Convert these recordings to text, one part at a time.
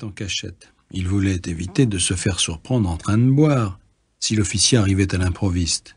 en cachette. Il voulait éviter de se faire surprendre en train de boire, si l'officier arrivait à l'improviste.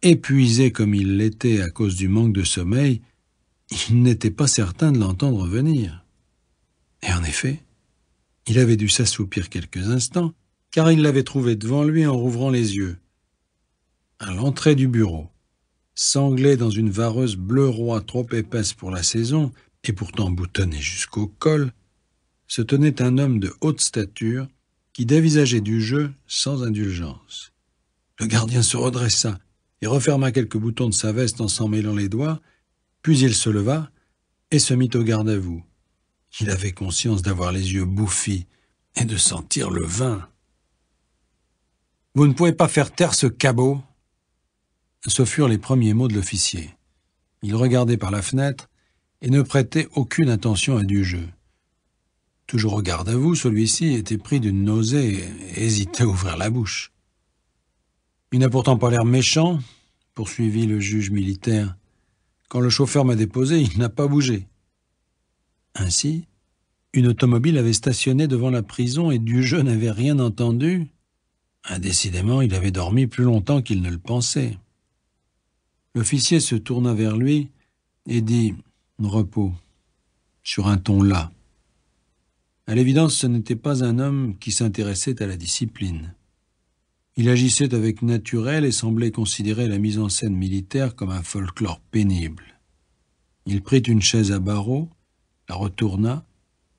Épuisé comme il l'était à cause du manque de sommeil, il n'était pas certain de l'entendre venir. Et en effet, il avait dû s'assoupir quelques instants, car il l'avait trouvé devant lui en rouvrant les yeux. À l'entrée du bureau, sanglé dans une vareuse bleu roi trop épaisse pour la saison, et pourtant boutonnée jusqu'au col, se tenait un homme de haute stature qui dévisageait du jeu sans indulgence. Le gardien se redressa et referma quelques boutons de sa veste en s'en mêlant les doigts, puis il se leva et se mit au garde à vous. Il avait conscience d'avoir les yeux bouffis et de sentir le vin. « Vous ne pouvez pas faire taire ce cabot !» Ce furent les premiers mots de l'officier. Il regardait par la fenêtre et ne prêtait aucune attention à du jeu. Toujours au garde à vous, celui-ci était pris d'une nausée et hésitait à ouvrir la bouche. « Il n'a pourtant pas l'air méchant, » poursuivit le juge militaire. « Quand le chauffeur m'a déposé, il n'a pas bougé. » Ainsi, une automobile avait stationné devant la prison et Dujeu n'avait rien entendu. Décidément, il avait dormi plus longtemps qu'il ne le pensait. L'officier se tourna vers lui et dit « Repos », sur un ton las. À l'évidence, ce n'était pas un homme qui s'intéressait à la discipline. Il agissait avec naturel et semblait considérer la mise en scène militaire comme un folklore pénible. Il prit une chaise à barreaux, la retourna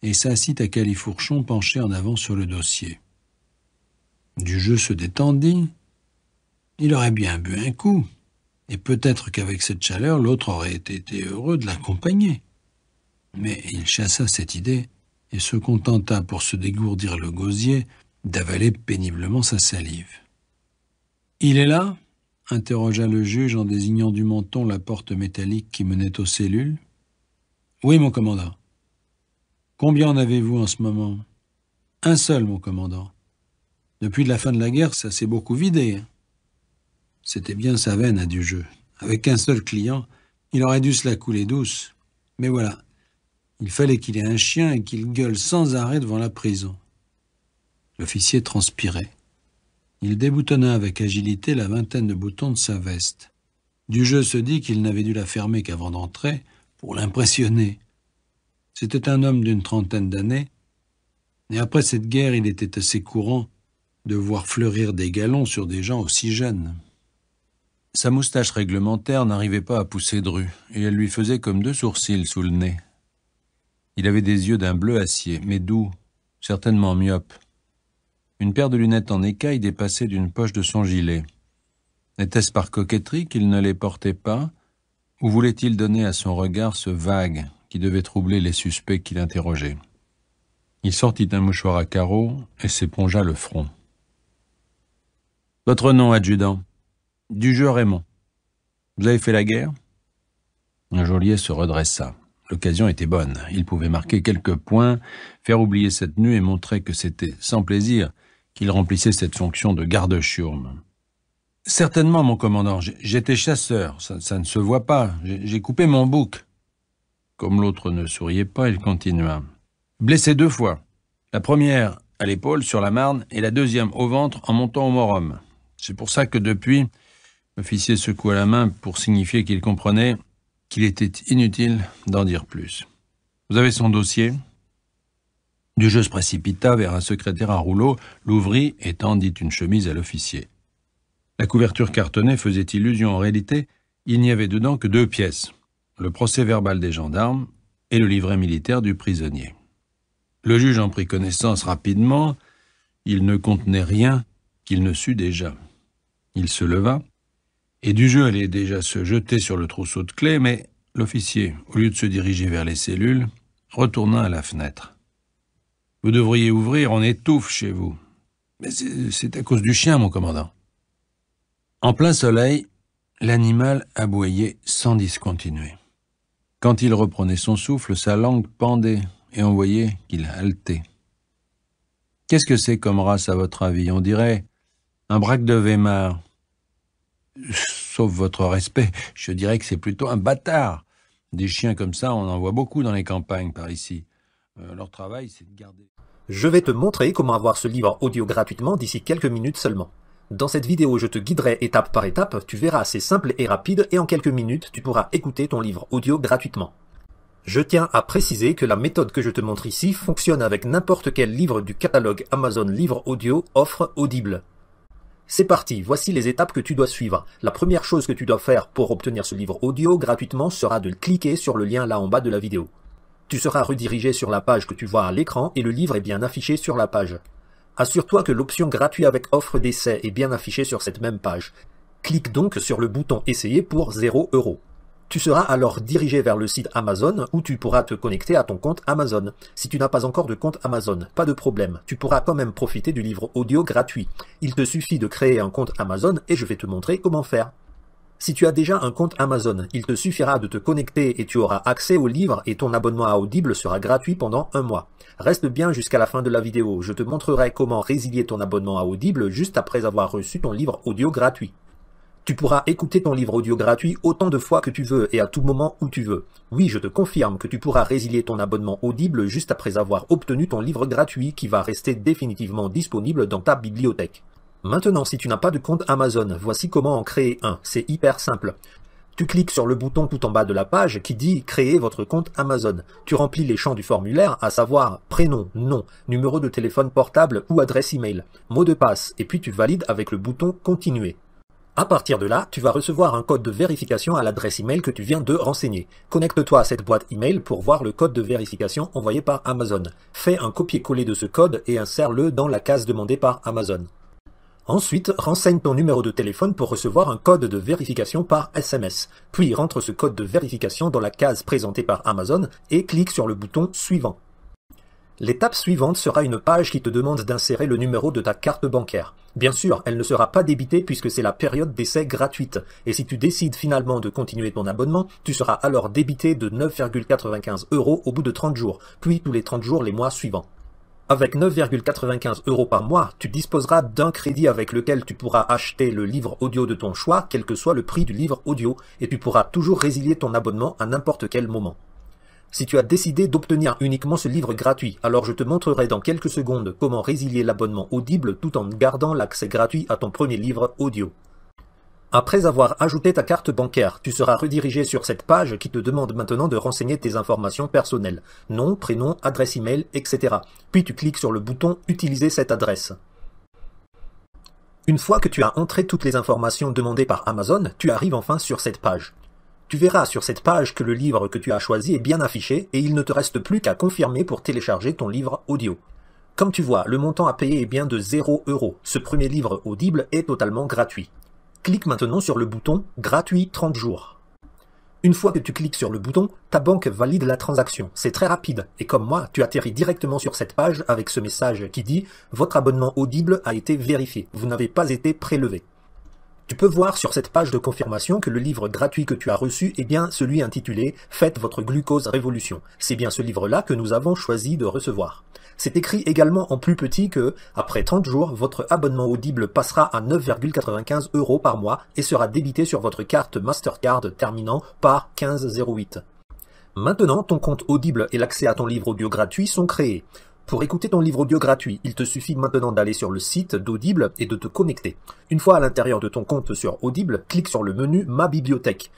et s'assit à califourchon penché en avant sur le dossier. Dujeu se détendit. Il aurait bien bu un coup, et peut-être qu'avec cette chaleur, l'autre aurait été heureux de l'accompagner. Mais il chassa cette idée et se contenta, pour se dégourdir le gosier, d'avaler péniblement sa salive. « Il est là ?» interrogea le juge en désignant du menton la porte métallique qui menait aux cellules. « Oui, mon commandant. »« Combien en avez-vous en ce moment ?»« Un seul, mon commandant. Depuis la fin de la guerre, ça s'est beaucoup vidé. » C'était bien sa veine à du jeu. Avec un seul client, il aurait dû se la couler douce. Mais voilà, il fallait qu'il ait un chien et qu'il gueule sans arrêt devant la prison. L'officier transpirait. Il déboutonna avec agilité la vingtaine de boutons de sa veste. Dujeu se dit qu'il n'avait dû la fermer qu'avant d'entrer, pour l'impressionner. C'était un homme d'une trentaine d'années, et après cette guerre, il était assez courant de voir fleurir des galons sur des gens aussi jeunes. Sa moustache réglementaire n'arrivait pas à pousser dru, et elle lui faisait comme deux sourcils sous le nez. Il avait des yeux d'un bleu acier, mais doux, certainement myope. Une paire de lunettes en écaille dépassait d'une poche de son gilet. Était-ce par coquetterie qu'il ne les portait pas, ou voulait-il donner à son regard ce vague qui devait troubler les suspects qu'il interrogeait? Il sortit un mouchoir à carreaux et s'épongea le front. « Votre nom, adjudant ?»« Dujeu Raymond. Vous avez fait la guerre ?» Un geôlier se redressa. L'occasion était bonne. Il pouvait marquer quelques points, faire oublier cette nuit et montrer que c'était sans plaisir qu'il remplissait cette fonction de garde-chiourme. « Certainement, mon commandant. J'étais chasseur. Ça ne se voit pas. J'ai coupé mon bouc. » Comme l'autre ne souriait pas, il continua. « Blessé 2 fois. La première à l'épaule, sur la Marne, et la deuxième au ventre en montant au Morum. C'est pour ça que depuis, l'officier secoua la main pour signifier qu'il comprenait qu'il était inutile d'en dire plus. Vous avez son dossier ? » Dujeu se précipita vers un secrétaire à rouleau, l'ouvrit et tendit une chemise à l'officier. La couverture cartonnée faisait illusion. En réalité, il n'y avait dedans que 2 pièces, le procès-verbal des gendarmes et le livret militaire du prisonnier. Le juge en prit connaissance rapidement. Il ne contenait rien qu'il ne sût déjà. Il se leva, et Dujeu allait déjà se jeter sur le trousseau de clés, mais l'officier, au lieu de se diriger vers les cellules, retourna à la fenêtre. « Vous devriez ouvrir, on étouffe chez vous. »« Mais c'est à cause du chien, mon commandant. » En plein soleil, l'animal aboyait sans discontinuer. Quand il reprenait son souffle, sa langue pendait, et on voyait qu'il haletait. « Qu'est-ce que c'est comme race, à votre avis ? On dirait un braque de Weimar. » Sauf votre respect, je dirais que c'est plutôt un bâtard. Des chiens comme ça, on en voit beaucoup dans les campagnes par ici. Leur travail, c'est de garder... Je vais te montrer comment avoir ce livre audio gratuitement d'ici quelques minutes seulement. Dans cette vidéo, je te guiderai étape par étape, tu verras, c'est simple et rapide et en quelques minutes, tu pourras écouter ton livre audio gratuitement. Je tiens à préciser que la méthode que je te montre ici fonctionne avec n'importe quel livre du catalogue Amazon Livre Audio offre Audible. C'est parti, voici les étapes que tu dois suivre. La première chose que tu dois faire pour obtenir ce livre audio gratuitement sera de cliquer sur le lien là en bas de la vidéo. Tu seras redirigé sur la page que tu vois à l'écran et le livre est bien affiché sur la page. Assure-toi que l'option gratuit avec offre d'essai est bien affichée sur cette même page. Clique donc sur le bouton Essayer pour 0 €. Tu seras alors dirigé vers le site Amazon où tu pourras te connecter à ton compte Amazon. Si tu n'as pas encore de compte Amazon, pas de problème, tu pourras quand même profiter du livre audio gratuit. Il te suffit de créer un compte Amazon et je vais te montrer comment faire. Si tu as déjà un compte Amazon, il te suffira de te connecter et tu auras accès au livre et ton abonnement à Audible sera gratuit pendant 1 mois. Reste bien jusqu'à la fin de la vidéo, je te montrerai comment résilier ton abonnement à Audible juste après avoir reçu ton livre audio gratuit. Tu pourras écouter ton livre audio gratuit autant de fois que tu veux et à tout moment où tu veux. Oui, je te confirme que tu pourras résilier ton abonnement Audible juste après avoir obtenu ton livre gratuit qui va rester définitivement disponible dans ta bibliothèque. Maintenant, si tu n'as pas de compte Amazon, voici comment en créer un. C'est hyper simple. Tu cliques sur le bouton tout en bas de la page qui dit « Créer votre compte Amazon ». Tu remplis les champs du formulaire, à savoir prénom, nom, numéro de téléphone portable ou adresse email, mot de passe, et puis tu valides avec le bouton « Continuer ». À partir de là, tu vas recevoir un code de vérification à l'adresse email que tu viens de renseigner. Connecte-toi à cette boîte email pour voir le code de vérification envoyé par Amazon. Fais un copier-coller de ce code et insère-le dans la case demandée par Amazon. Ensuite, renseigne ton numéro de téléphone pour recevoir un code de vérification par SMS. Puis rentre ce code de vérification dans la case présentée par Amazon et clique sur le bouton « Suivant ». L'étape suivante sera une page qui te demande d'insérer le numéro de ta carte bancaire. Bien sûr, elle ne sera pas débitée puisque c'est la période d'essai gratuite. Et si tu décides finalement de continuer ton abonnement, tu seras alors débité de 9,95 € au bout de 30 jours, puis tous les 30 jours les mois suivants. Avec 9,95 € par mois, tu disposeras d'un crédit avec lequel tu pourras acheter le livre audio de ton choix, quel que soit le prix du livre audio, et tu pourras toujours résilier ton abonnement à n'importe quel moment. Si tu as décidé d'obtenir uniquement ce livre gratuit, alors je te montrerai dans quelques secondes comment résilier l'abonnement Audible tout en gardant l'accès gratuit à ton premier livre audio. Après avoir ajouté ta carte bancaire, tu seras redirigé sur cette page qui te demande maintenant de renseigner tes informations personnelles, nom, prénom, adresse email, etc. Puis tu cliques sur le bouton « Utiliser cette adresse ». Une fois que tu as entré toutes les informations demandées par Amazon, tu arrives enfin sur cette page. Tu verras sur cette page que le livre que tu as choisi est bien affiché et il ne te reste plus qu'à confirmer pour télécharger ton livre audio. Comme tu vois, le montant à payer est bien de 0 €. Ce premier livre Audible est totalement gratuit. Clique maintenant sur le bouton « Gratuit 30 jours ». Une fois que tu cliques sur le bouton, ta banque valide la transaction. C'est très rapide et comme moi, tu atterris directement sur cette page avec ce message qui dit « Votre abonnement Audible a été vérifié. Vous n'avez pas été prélevé ». Tu peux voir sur cette page de confirmation que le livre gratuit que tu as reçu est bien celui intitulé « Faites votre glucose révolution ». C'est bien ce livre-là que nous avons choisi de recevoir. C'est écrit également en plus petit que, après 30 jours, votre abonnement Audible passera à 9,95 € par mois et sera débité sur votre carte Mastercard terminant par 1508. Maintenant, ton compte Audible et l'accès à ton livre audio gratuit sont créés. Pour écouter ton livre audio gratuit, il te suffit maintenant d'aller sur le site d'Audible et de te connecter. Une fois à l'intérieur de ton compte sur Audible, clique sur le menu « Ma bibliothèque ».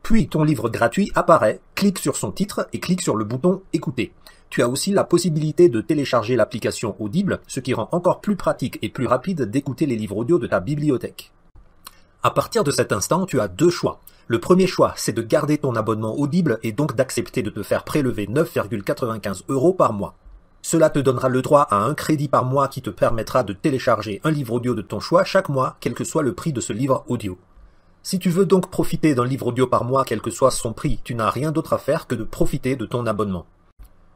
Puis ton livre gratuit apparaît, clique sur son titre et clique sur le bouton « Écouter ». Tu as aussi la possibilité de télécharger l'application Audible, ce qui rend encore plus pratique et plus rapide d'écouter les livres audio de ta bibliothèque. À partir de cet instant, tu as deux choix. Le premier choix, c'est de garder ton abonnement Audible et donc d'accepter de te faire prélever 9,95 € par mois. Cela te donnera le droit à un crédit par mois qui te permettra de télécharger un livre audio de ton choix chaque mois, quel que soit le prix de ce livre audio. Si tu veux donc profiter d'un livre audio par mois, quel que soit son prix, tu n'as rien d'autre à faire que de profiter de ton abonnement.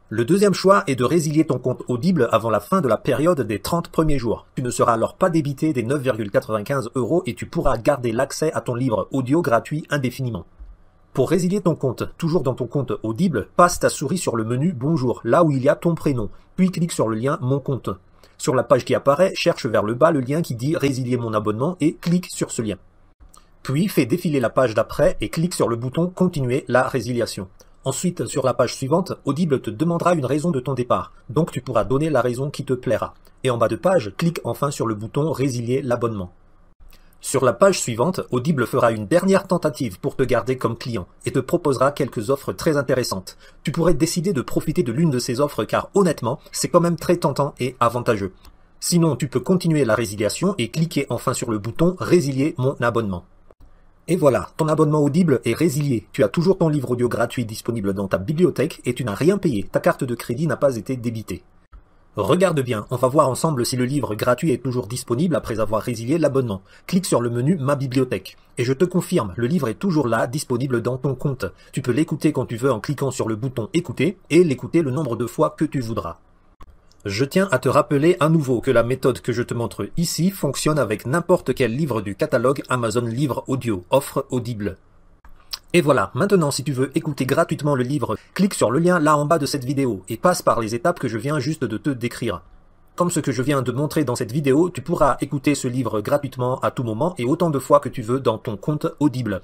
Le deuxième choix est de résilier ton compte Audible avant la fin de la période des 30 premiers jours. Tu ne seras alors pas débité des 9,95 € et tu pourras garder l'accès à ton livre audio gratuit indéfiniment. Pour résilier ton compte, toujours dans ton compte Audible, passe ta souris sur le menu « Bonjour », là où il y a ton prénom, puis clique sur le lien « Mon compte ». Sur la page qui apparaît, cherche vers le bas le lien qui dit « Résilier mon abonnement » et clique sur ce lien. Puis fais défiler la page d'après et clique sur le bouton « Continuer la résiliation ». Ensuite, sur la page suivante, Audible te demandera une raison de ton départ, donc tu pourras donner la raison qui te plaira. Et en bas de page, clique enfin sur le bouton « Résilier l'abonnement ». Sur la page suivante, Audible fera une dernière tentative pour te garder comme client et te proposera quelques offres très intéressantes. Tu pourrais décider de profiter de l'une de ces offres car honnêtement, c'est quand même très tentant et avantageux. Sinon, tu peux continuer la résiliation et cliquer enfin sur le bouton « Résilier mon abonnement ». Et voilà, ton abonnement Audible est résilié. Tu as toujours ton livre audio gratuit disponible dans ta bibliothèque et tu n'as rien payé. Ta carte de crédit n'a pas été débitée. Regarde bien, on va voir ensemble si le livre gratuit est toujours disponible après avoir résilié l'abonnement. Clique sur le menu Ma bibliothèque. Et je te confirme, le livre est toujours là, disponible dans ton compte. Tu peux l'écouter quand tu veux en cliquant sur le bouton Écouter et l'écouter le nombre de fois que tu voudras. Je tiens à te rappeler à nouveau que la méthode que je te montre ici fonctionne avec n'importe quel livre du catalogue Amazon Livre Audio, offre Audible. Et voilà, maintenant si tu veux écouter gratuitement le livre, clique sur le lien là en bas de cette vidéo et passe par les étapes que je viens juste de te décrire. Comme ce que je viens de montrer dans cette vidéo, tu pourras écouter ce livre gratuitement à tout moment et autant de fois que tu veux dans ton compte Audible.